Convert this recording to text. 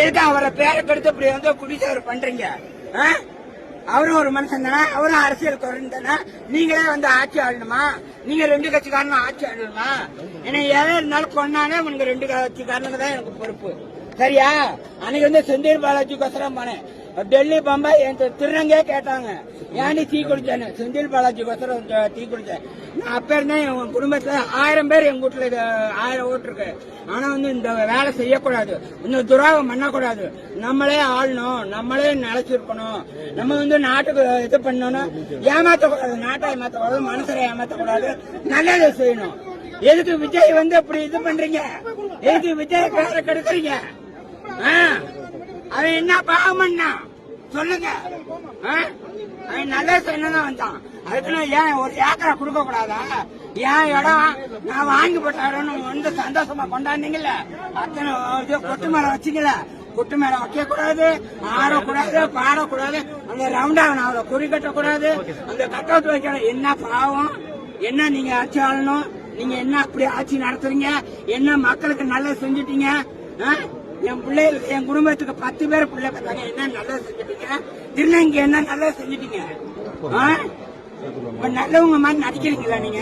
எதுக்கு அவரை பேரை கெடுத்து இப்படி வந்து குடிசேவர் பண்றீங்க? அவரும் ஒரு மனுஷன் தானே, அவரும் அரசியல் குறைந்து தானே. நீங்களே வந்து ஆட்சி ஆடணுமா? நீங்க 2 கட்சிக்காரனும் ஆட்சி ஆடணுமா? என்ன ஏதோ இருந்தாலும் கொண்டானே உனக்கு 2 கட்சிக்காரனுக்கு தான் எனக்கு பொறுப்பு. சரியா? அன்னைக்கு வந்து செந்தில் பாலாஜிக்கோசரம் போனேன். டெல்லி பம்பாய் என் திருநங்கே கேட்டாங்க, ஏன் டீ குடிச்சேன்னு. செந்தில் பாலாஜிக்கோசரம் டீ குடிச்சேன். நான் அப்ப இருந்தேன். என் குடும்பத்துல 1000 பேர் எங்க வீட்டுல 1000 ஓட்டு இருக்கு. ஆனா வந்து இந்த வேலை செய்யக்கூடாது, இந்த துரோகம் பண்ணக்கூடாது. நம்மளே ஆளணும், நம்மளே நிலைச்சிருக்கணும். நம்ம வந்து நாட்டுக்கு இது பண்ணணும், ஏமாத்தக்கூடாது, நாட்டை ஏமாத்தக்கூடாது, மனுஷரை ஏமாத்தக்கூடாது, நல்லதை செய்யணும். எதுக்கு விஜய் வந்து அப்படி இது பண்றீங்க? எதுக்கு விஜய் பேரை கெடுக்கிறீங்க? அவன் என்ன பாவம் பண்ணா சொல்லுங்க. அவன் நல்ல செய்யணும் வந்தான். அதுக்குன்னு ஏன் ஒரு ஏக்கரை கொடுக்க கூடாதா? ஏன் இடம் நான் வாங்கி போட்ட இடம்னு வந்து சந்தோஷமா கொண்டாடுனீங்கல்ல, அத்தனை கொட்டு மரம் வச்சுக்கல. கொட்டு மேல வைக்க கூடாது, ஆடக்கூடாது, பாடக்கூடாது, அந்த ரவுண்டா அவரை குறி கட்டக்கூடாது, அந்த கட் அவுட் வைக்கணும். என்ன பாவம்? என்ன நீங்க ஆட்சி ஆளணும்? நீங்க என்ன அப்படி ஆட்சி நடத்துறீங்க? என்ன மக்களுக்கு நல்லது செஞ்சுட்டீங்க? என் பிள்ளைகளுக்கு, என் குடும்பத்துக்கு 10 பேர் பிள்ளை பார்த்தாங்க, என்ன நல்லது செஞ்சுட்டீங்க? திருநங்கை என்ன நல்லது செஞ்சுட்டீங்க? நல்லவங்க மாதிரி நடிக்கிறீங்களா நீங்க?